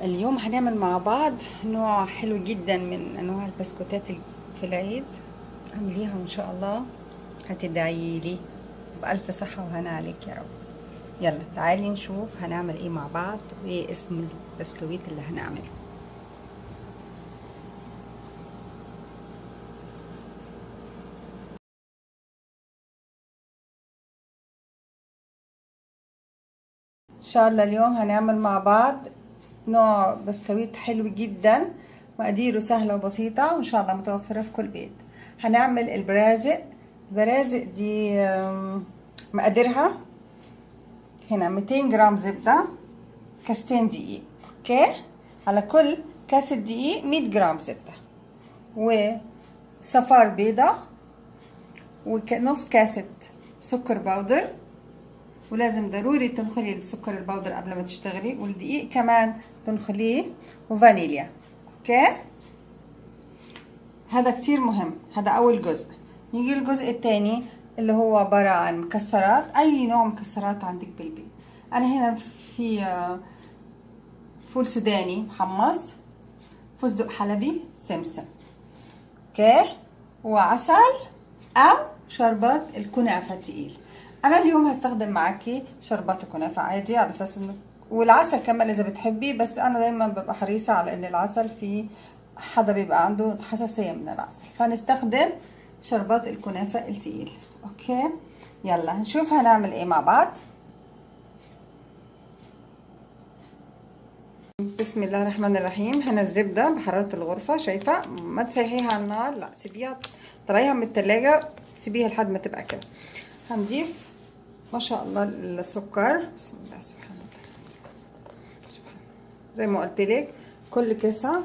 اليوم هنعمل مع بعض نوع حلو جدا من انواع البسكوتات في العيد. اعمليها وان شاء الله هتدعي لي بألف صحة وهنا عليك يا رب. يلا تعالي نشوف هنعمل ايه مع بعض وايه اسم البسكويت اللي هنعمله. ان شاء الله اليوم هنعمل مع بعض نوع بسكويت حلو جدا، مقاديره سهلة وبسيطة وان شاء الله متوفرة في كل بيت. هنعمل البرازق دي مقاديرها هنا 200 جرام زبدة، كاستين دقيق، اوكي، على كل كاسة دقيق 100 جرام زبدة، وصفار بيضة، ونص كاسة سكر بودر، ولازم ضروري تنخلي السكر البودر قبل ما تشتغلي، والدقيق كمان تنخليه، وفانيليا. اوكي، هذا كتير مهم، هذا اول جزء. نيجي الجزء الثاني اللي هو عبارة عن مكسرات، اي نوع مكسرات عندك بالبيت. انا هنا في فول سوداني محمص، فستق حلبي، سمسم، اوكي، وعسل او شربات الكنافه التقيل. انا اليوم هستخدم معاكي شربات الكنافه عادي على اساس انه، والعسل كمان اذا بتحبي، بس انا دايما ببقى حريصه على ان العسل في حدا بيبقى عنده حساسيه من العسل، فنستخدم شربات الكنافه التقيل. اوكي، يلا نشوف هنعمل ايه مع بعض. بسم الله الرحمن الرحيم. هنا الزبدة بحرارة الغرفة، شايفة؟ ما تسيحيها على النار، لا سيبيها، طلعيها من التلاجة، تسيبيها لحد ما تبقى كده. هنضيف ما شاء الله السكر. بسم الله، سبحان الله، سبحان الله. زي ما قلت لك، كل كاسة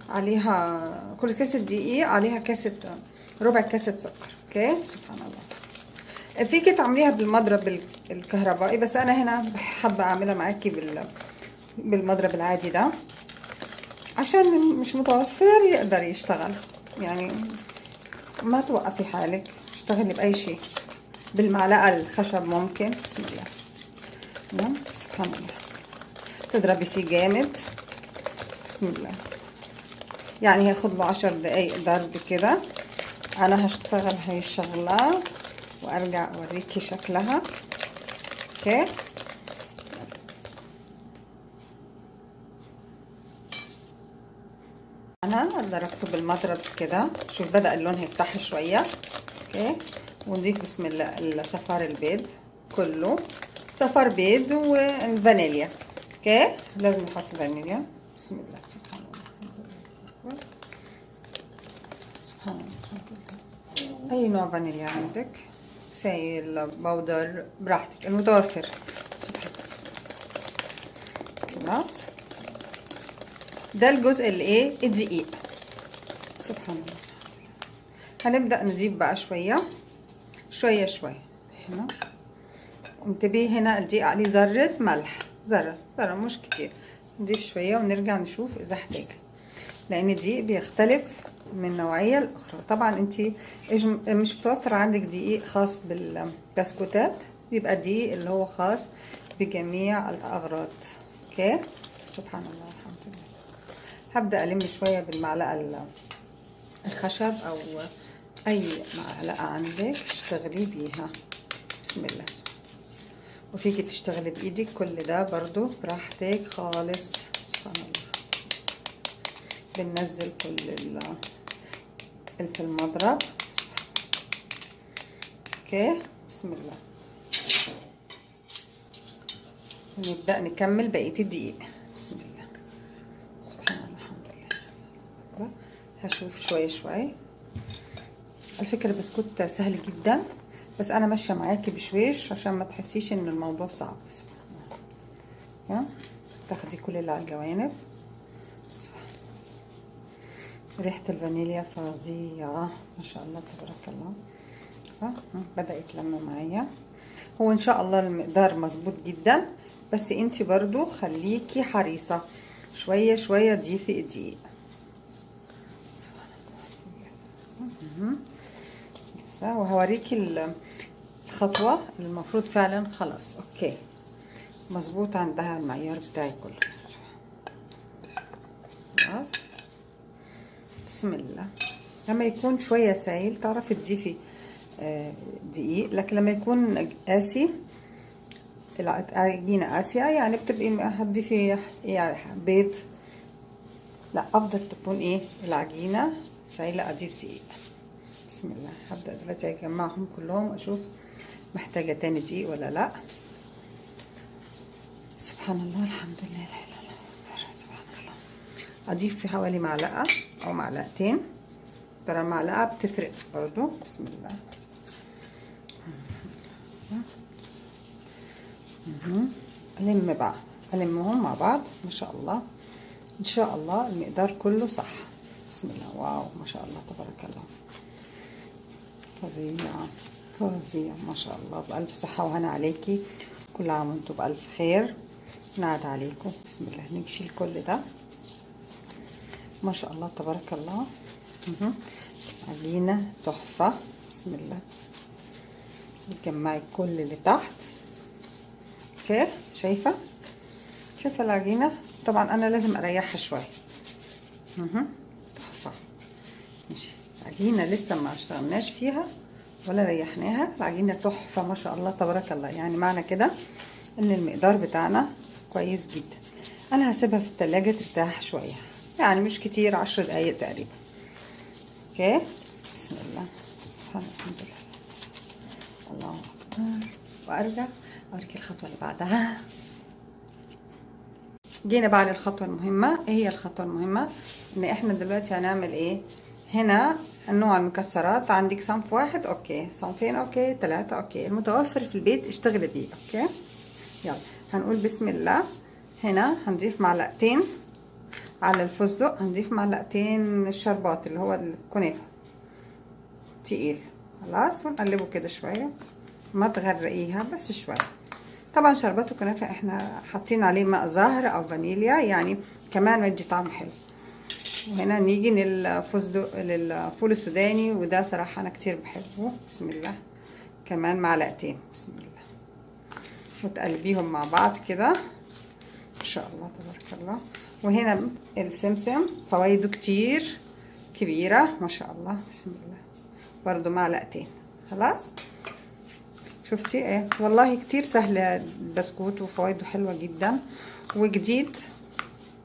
عليها، كل كاسة دقيق عليها كاسة، ربع كاسة سكر. اوكي، سبحان الله. فيك تعمليها بالمضرب الكهربائي، بس انا هنا حابة اعملها معاكي بالمضرب العادي ده، عشان مش متوفر يقدر يشتغل، يعني ما توقفي حالك، اشتغلي بأي شيء. بالمعلقة الخشب ممكن. بسم الله، سبحان الله. تضربي فيه جامد. بسم الله. يعني هياخد له 10 دقايق ضرب كده. انا هشتغل هاي الشغلة وارجع اوريكي شكلها. اوكي، انا ضربته بالمضرب كده، شوف بدأ اللون هيفتح شوية. اوكي، ونضيف بسم الله الصفار البيض كله، صفار بيض والفانيليا. اوكي، لازم نحط فانيليا. بسم الله، سبحان الله، سبحان الله. اي نوع فانيليا عندك، سائل بودر براحتك المتوفر. سبحان الله. خلاص، ده الجزء اللي ايه، الدقيق. سبحان الله. هنبدأ نضيف بقى شوية شوية شوية. هنا انتبهي، هنا الدقيق عليه ذرة ملح، ذرة مش كتير. نضيف شوية ونرجع نشوف اذا احتاج، لان الدقيق بيختلف من نوعية لاخرى. طبعا انتي مش متوفر عندك دقيق خاص بالبسكوتات، يبقى الدقيق اللي هو خاص بجميع الاغراض. اوكي، سبحان الله، الحمد لله. هبدأ الم شوية بالمعلقة الخشب او اي معلقة عندك تشتغلي بيها. بسم الله. وفيكي تشتغلي بايدك، كل ده برضو براحتك خالص. سبحان الله. بننزل كل اللي في المضرب. اوكي، بسم الله. ونبدأ نكمل بقية الدقيق. بسم الله، سبحان الله، الحمد لله. هشوف شوية شوية. على فكرة البسكوت سهل جدا، بس انا ماشيه معاكي بشويش عشان ما تحسيش ان الموضوع صعب. سبحان الله. تاخدي كل اللي على الجوانب. ريحه الفانيليا فظيعه، ما شاء الله تبارك الله. بدأ يتلم معايا. هو ان شاء الله المقدار مظبوط جدا، بس انتي برضو خليكي حريصه، شويه شويه ضيفي الدقيق. وهوريكي الخطوة اللي المفروض فعلا. خلاص، اوكي، مظبوط عندها المعيار بتاعي كله. خلاص. بسم الله. لما يكون شويه سايل تعرفي تضيفي دقيق، لكن لما يكون قاسي العجينه قاسيه يعني بتبقي هتضيفي يعني بيض. لا، افضل تكون ايه العجينه سايله، اضيف دقيق. بسم الله. هبدا دلوقتي اجمعهم كلهم اشوف محتاجه تاني دقيق ولا لا. سبحان الله، الحمد لله، لا اله الا الله، سبحان الله. اضيف في حوالي معلقه او معلقتين، ترى المعلقه بتفرق برضو. بسم الله. الم بقى، المهم مع بعض. ما شاء الله، ان شاء الله المقدار كله صح. بسم الله. واو، ما شاء الله، تبارك الله، فظيع فظيع، ما شاء الله. بألف صحة وهنا عليكي، كل عام وانتم بألف خير، نعد عليكم. بسم الله. نشيل كل ده. ما شاء الله، تبارك الله. عجينة تحفة. بسم الله. تجمعي كل اللي تحت كده، شايفة العجينة. طبعا انا لازم اريحها شوية. تحفة. ماشي. عجينة لسه ما اشتغلناش فيها ولا ريحناها، العجينة تحفة ما شاء الله، تبارك الله. يعني معنى كده ان المقدار بتاعنا كويس جدا. انا هسيبها في التلاجة ترتاح شوية، يعني مش كتير، 10 دقايق تقريبا. اوكي. بسم الله. الحمد لله. الله اكبر. وارجع اوريكي الخطوة اللي بعدها. جينا بعد الخطوة المهمة. ايه هي الخطوة المهمة؟ ان احنا دلوقتي هنعمل ايه هنا. نوع المكسرات عندك صنف واحد اوكي، صنفين اوكي، 3 اوكي، المتوفر في البيت اشتغلي بيه. اوكي. يلا هنقول بسم الله. هنا هنضيف معلقتين على الفستق، هنضيف معلقتين الشربات اللي هو الكنافة تقيل. خلاص. ونقلبه كده شوية، ما تغرقيها بس شوية. طبعا شربات الكنافة احنا حاطين عليه ماء زهر او فانيليا، يعني كمان بيدي طعم حلو. وهنا نيجي للفول السوداني، وده صراحة انا كتير بحبه. بسم الله. كمان معلقتين. بسم الله. وتقلبيهم مع بعض كده ما شاء الله، تبارك الله. وهنا السمسم فوائده كتير كبيرة ما شاء الله. بسم الله. برضو معلقتين. خلاص. شفتي ايه؟ والله كتير سهلة البسكوت وفوائده حلوة جدا وجديد.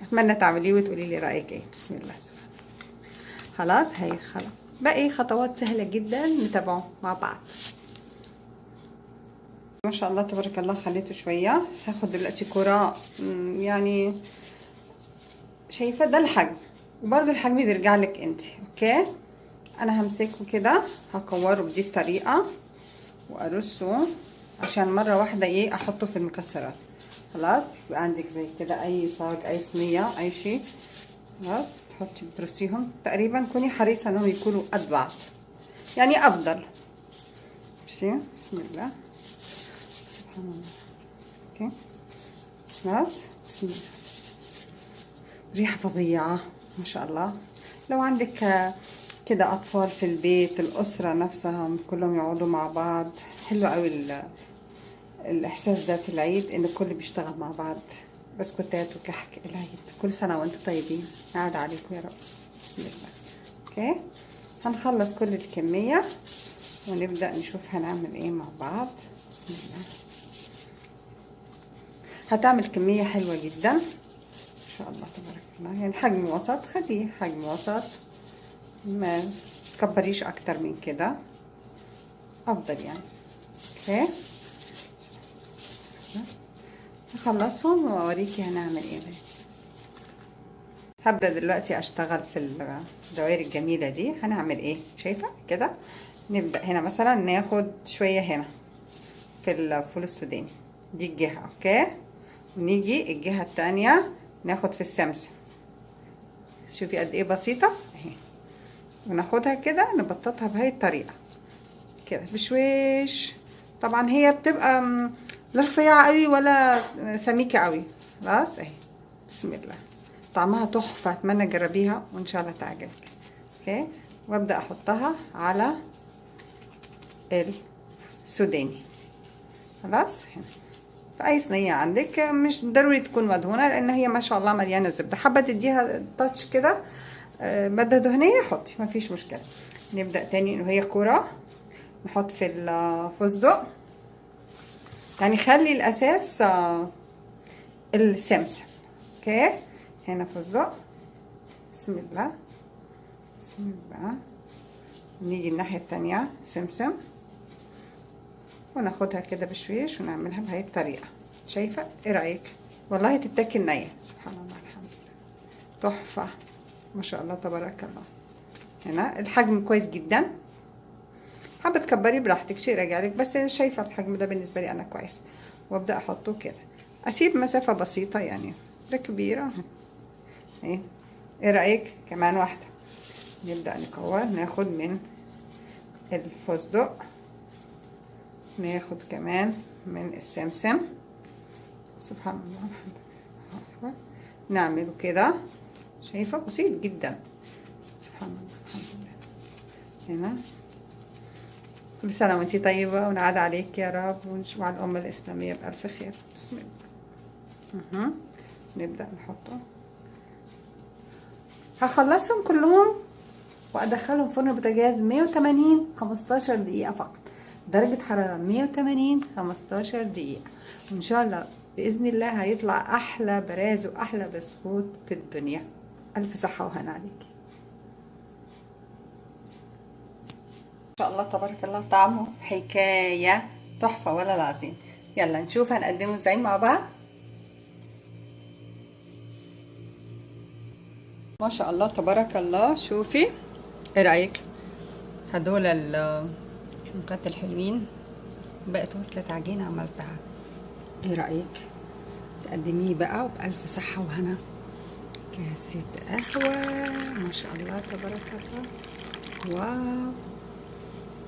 اتمنى تعمليه وتقولي لي رأيك ايه. بسم الله. خلاص. هي خلاص باقي خطوات سهلة جدا نتابعه مع بعض. ما شاء الله، تبارك الله. خليته شوية. هاخد دلوقتي كرة، يعني شايفة ده الحجم، وبرضه الحجم بيرجع لك انت. اوكي. انا همسكه كده، هكوره بدي الطريقة وارصه عشان مرة واحدة ايه احطه في المكسرات. خلاص. يبقى عندك زي كده اي صاج، اي صينية، اي شيء. خلاص. تحطي بترصيهم تقريبا، كوني حريصة انهم يكونوا قد بعض، يعني افضل. بسم الله. سبحان الله. اوكي. خلاص. بسم الله. ريحة فظيعة ما شاء الله. لو عندك كده اطفال في البيت، الاسرة نفسها كلهم يقعدوا مع بعض، حلو قوي الاحساس ده في العيد، ان الكل بيشتغل مع بعض. بسكوتات وكحك العيد. كل سنة وانتم طيبين، يعاد عليكم يا رب. بسم الله. اوكي. هنخلص كل الكمية ونبدأ نشوف هنعمل ايه مع بعض. بسم الله. هتعمل كمية حلوة جدا ان شاء الله، تبارك الله. يعني حجم وسط، خليه حجم وسط، ما تكبريش اكتر من كده، افضل يعني. اوكي. هخلصهم واوريكي هنعمل ايه. هبدأ دلوقتي اشتغل في الدوائر الجميلة دي. هنعمل ايه؟ شايفة كده. نبدأ هنا مثلا ناخد شوية هنا في الفول السوداني، دي الجهة. اوكي. ونيجي الجهة التانية ناخد في السمسم. شوفي قد ايه بسيطة اهي. وناخدها كده نبططها بهاي الطريقة كده بشويش. طبعا هي بتبقى لا رفيعة قوي ولا سميكة قوي. خلاص اهي. بسم الله. طعمها تحفة، اتمنى تجربيها وان شاء الله تعجبك. اوكي. وابدأ احطها على السوداني. خلاص. هنا في اي صينيه عندك، مش ضروري تكون مدهونه لان هي ما شاء الله مليانه زبده. حابه تديها تاتش كده ماده دهنيه حطي، ما فيش مشكله. نبدا تاني انه هي كوره، نحط في الفستق، يعني خلي الاساس السمسم. اوكي، هنا فستق، بسم الله بسم الله. نيجي الناحيه التانية سمسم، وناخدها كده بشويش ونعملها بهي الطريقه. شايفه؟ ايه رايك؟ والله تتاكل نيه، سبحان الله الحمد لله، تحفه ما شاء الله تبارك الله. هنا الحجم كويس جدا، حابه تكبري براحتك شيء راجعلك، بس شايفه الحجم ده بالنسبه لي انا كويس. وابدا احطه كده، اسيب مسافه بسيطه يعني، ده كبيره. ايه رايك؟ كمان واحده. نبدا نكور، ناخد من الفستق، ناخد كمان من السمسم، سبحان الله الحمد لله. نعمله كده، شايفه؟ بسيط جدا، سبحان الله الحمد لله. هنا كل سنه وانتي طيبه ونعاد عليك يا رب، ونشوف على الامه الاسلاميه بالف خير. بسم الله. نبدا نحطه، هخلصهم كلهم وادخلهم فرن البوتاجاز 180 15 دقيقه فقط، درجه حراره 180 15 دقيقه، وان شاء الله باذن الله هيطلع احلى براز واحلى بسكوت في الدنيا. الف صحه وهنا عليكي. ان شاء الله تبارك الله، طعمه حكايه، تحفه ولا العظيم. يلا نشوف هنقدمه ازاي مع بعض. ما شاء الله تبارك الله. شوفي ايه رايك؟ هدول الشنطات الحلوين، بقت وصلت عجينه عملتها. ايه رايك؟ تقدميه بقى وبألف صحه وهنا. كاسه قهوه ما شاء الله تبارك الله، واو.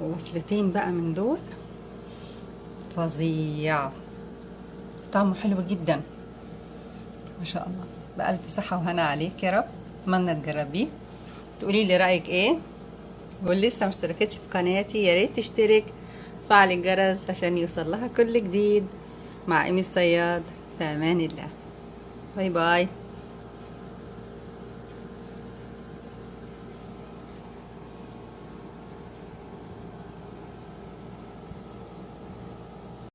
ووصلتين بقى من دول، فظيع، طعمه حلو جدا ما شاء الله. بألف صحه وهنا عليك يا رب. اتمنى تجربيه، تقولي لي رايك ايه. واللي لسه مشتركتش في قناتي يا ريت تشترك، تفعل الجرس عشان يوصل لها كل جديد. مع ايمي الصياد، في امان الله. باي باي.